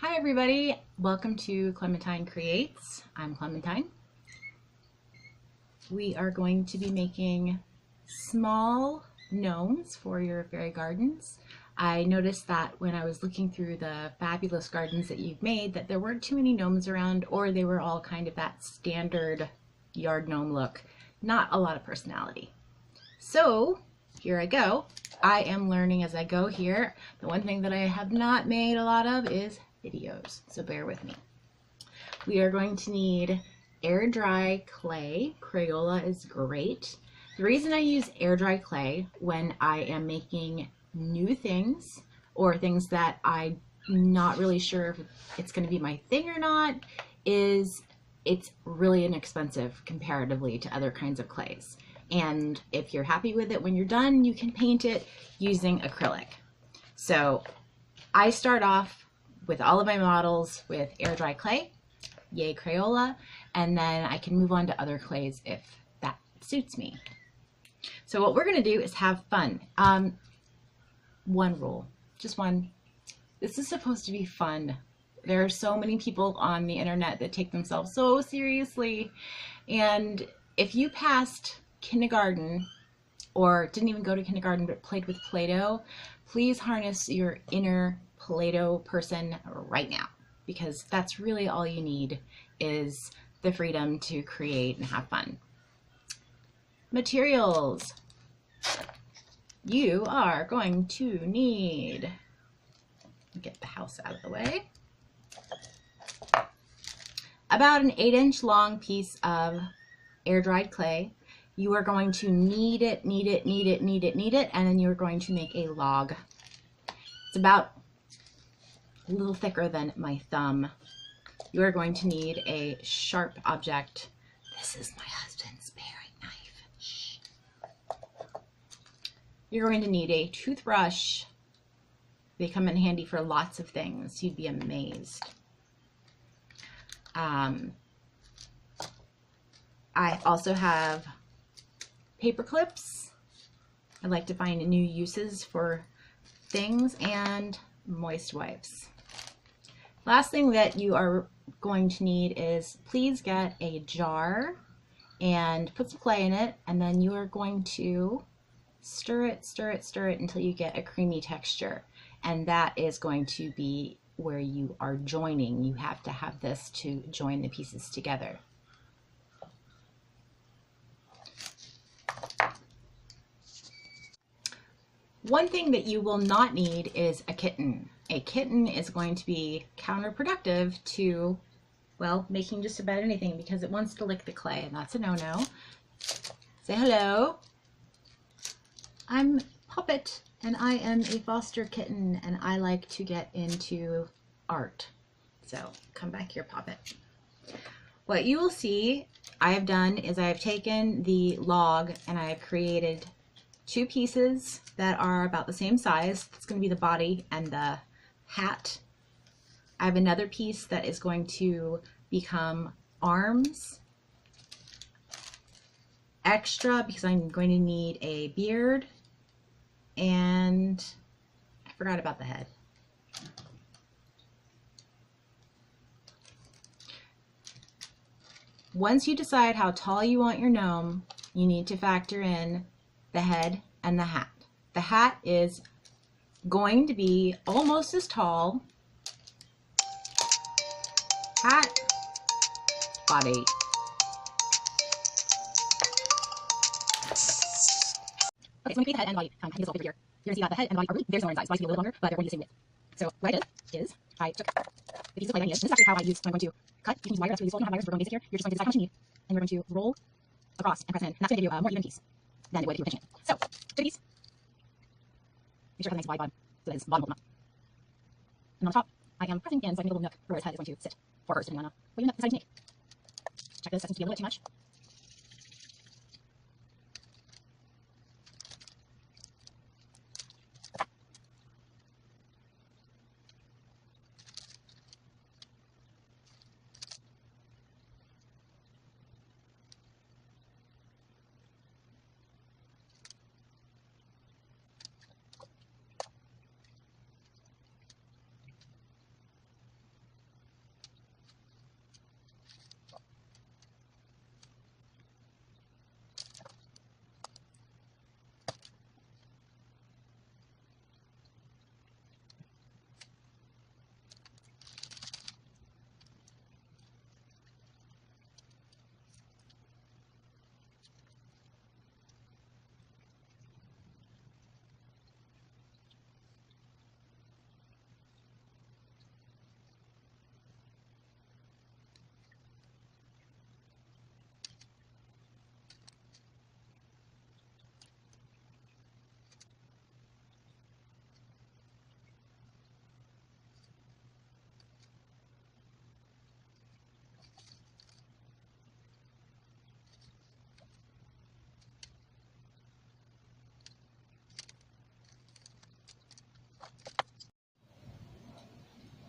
Hi everybody, welcome to Clementine Creates. I'm Clementine. We are going to be making small gnomes for your fairy gardens. I noticed that when I was looking through the fabulous gardens that you've made that there weren't too many gnomes around, or they were all kind of that standard yard gnome look, not a lot of personality. So here I go. I am learning as I go here. The one thing that I have not made a lot of is videos, so bear with me. We are going to need air dry clay. Crayola is great. The reason I use air dry clay when I am making new things or things that I'm not really sure if it's going to be my thing or not is it's really inexpensive comparatively to other kinds of clays. And if you're happy with it when you're done, you can paint it using acrylic. So I start off with all of my models with air dry clay, yay Crayola, and then I can move on to other clays if that suits me. So what we're going to do is have fun. One rule, just one. This is supposed to be fun. There are so many people on the internet that take themselves so seriously, and if you passed kindergarten or didn't even go to kindergarten but played with Play-Doh, please harness your inner Play-Doh person right now, because that's really all you need is the freedom to create and have fun. Materials. You are going to need, get the house out of the way, about an 8-inch long piece of air-dried clay. You are going to knead it, knead it, knead it, knead it, knead it, and then you're going to make a log. It's about a little thicker than my thumb. You are going to need a sharp object. This is my husband's paring knife. Shh. You're going to need a toothbrush. They come in handy for lots of things. You'd be amazed. I also have paper clips. I like to find new uses for things, and moist wipes. Last thing that you are going to need is please get a jar and put some clay in it, and then you are going to stir it, stir it, stir it until you get a creamy texture, and that is going to be where you are joining. You have to have this to join the pieces together. One thing that you will not need is a kitten. A kitten is going to be counterproductive to, well, making just about anything because it wants to lick the clay, and that's a no-no. Say hello. I'm Puppet, and I am a foster kitten, and I like to get into art. So come back here, Puppet. What you will see I have done is I have taken the log and I have created two pieces that are about the same size. It's going to be the body and the hat. I have another piece that is going to become arms. Extra because I'm going to need a beard, and I forgot about the head. Once you decide how tall you want your gnome, you need to factor in the head and the hat. The hat is going to be almost as tall. Hat, body. Okay, so when we create the head and body, I have this little paper here. You're going to see that the head and the body are really very similar in size. It's going to be a little longer, but they're going to be the same width. So what I did is I took the piece of clay that I needed. This is actually how I use when I'm going to cut. You can use wire, that's really useful. You don't have wires, we're going basic here. You're just going to decide how much you need, and you're going to roll across and press in, and that's going to give you a more even piece than it would if you were pinching it. So, to the piece, make sure it has a nice wide bottom, so that his bottom will come up. And on the top, I am pressing in so I can make a little nook for where his head is going to sit, or hers, depending on what you decide to make. Check this, that seems to be a little bit too much.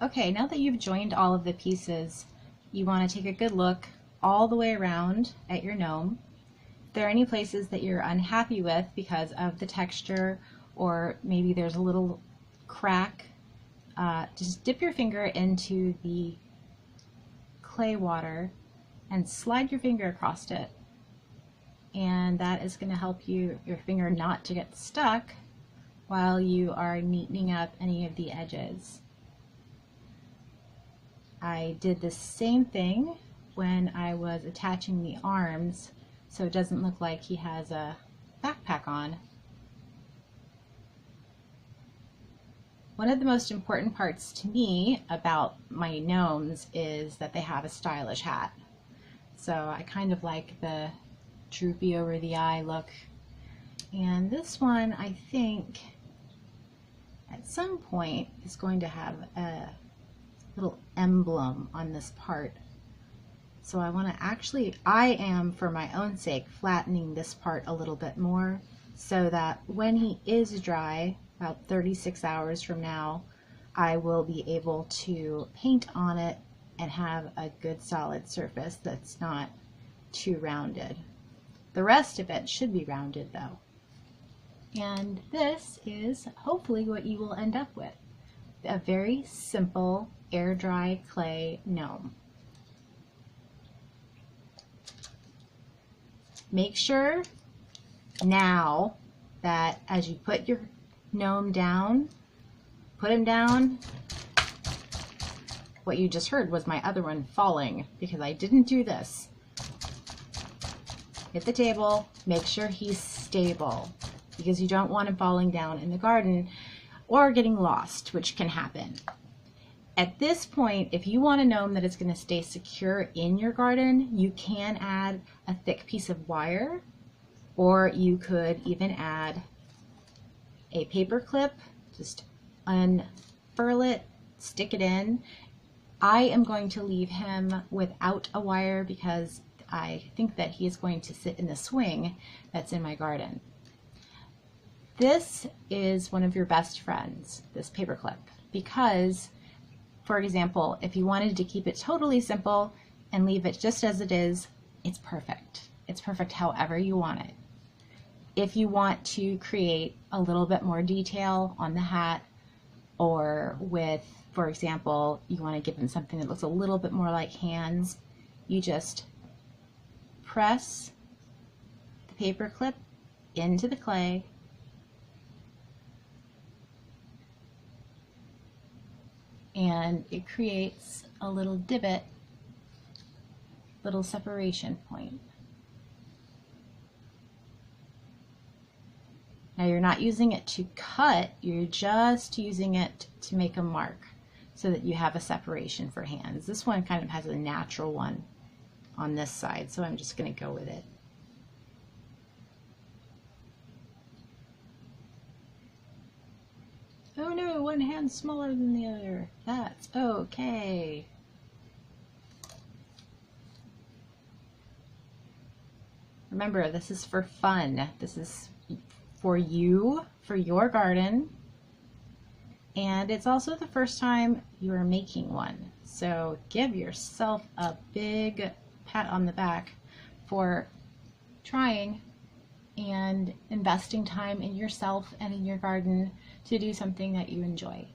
Okay, now that you've joined all of the pieces, you want to take a good look all the way around at your gnome. If there are any places that you're unhappy with because of the texture, or maybe there's a little crack, just dip your finger into the clay water and slide your finger across it. And that is going to help your finger not to get stuck while you are neatening up any of the edges. I did the same thing when I was attaching the arms, so it doesn't look like he has a backpack on. One of the most important parts to me about my gnomes is that they have a stylish hat. So I kind of like the droopy over the eye look. And this one, I think, at some point is going to have a little emblem on this part. So I want to I am, for my own sake, flattening this part a little bit more so that when he is dry, about 36 hours from now, I will be able to paint on it and have a good solid surface that's not too rounded. The rest of it should be rounded though. And this is hopefully what you will end up with. A very simple air dry clay gnome. Make sure now that as you put your gnome down, put him down. What you just heard was my other one falling because I didn't do this. Hit the table, make sure he's stable because you don't want him falling down in the garden or getting lost, which can happen. At this point, if you want a gnome that is going to stay secure in your garden, you can add a thick piece of wire, or you could even add a paper clip, just unfurl it, stick it in. I am going to leave him without a wire because I think that he is going to sit in the swing that's in my garden. This is one of your best friends, this paper clip, because, for example, if you wanted to keep it totally simple and leave it just as it is, it's perfect. It's perfect however you want it. If you want to create a little bit more detail on the hat, or with, for example, you want to give him something that looks a little bit more like hands, you just press the paper clip into the clay and it creates a little divot, little separation point. Now you're not using it to cut, you're just using it to make a mark so that you have a separation for hands. This one kind of has a natural one on this side, so I'm just going to go with it. Oh no, one hand's smaller than the other. That's okay. Remember, this is for fun. This is for you, for your garden, and it's also the first time you are making one. So give yourself a big pat on the back for trying and investing time in yourself and in your garden to do something that you enjoy.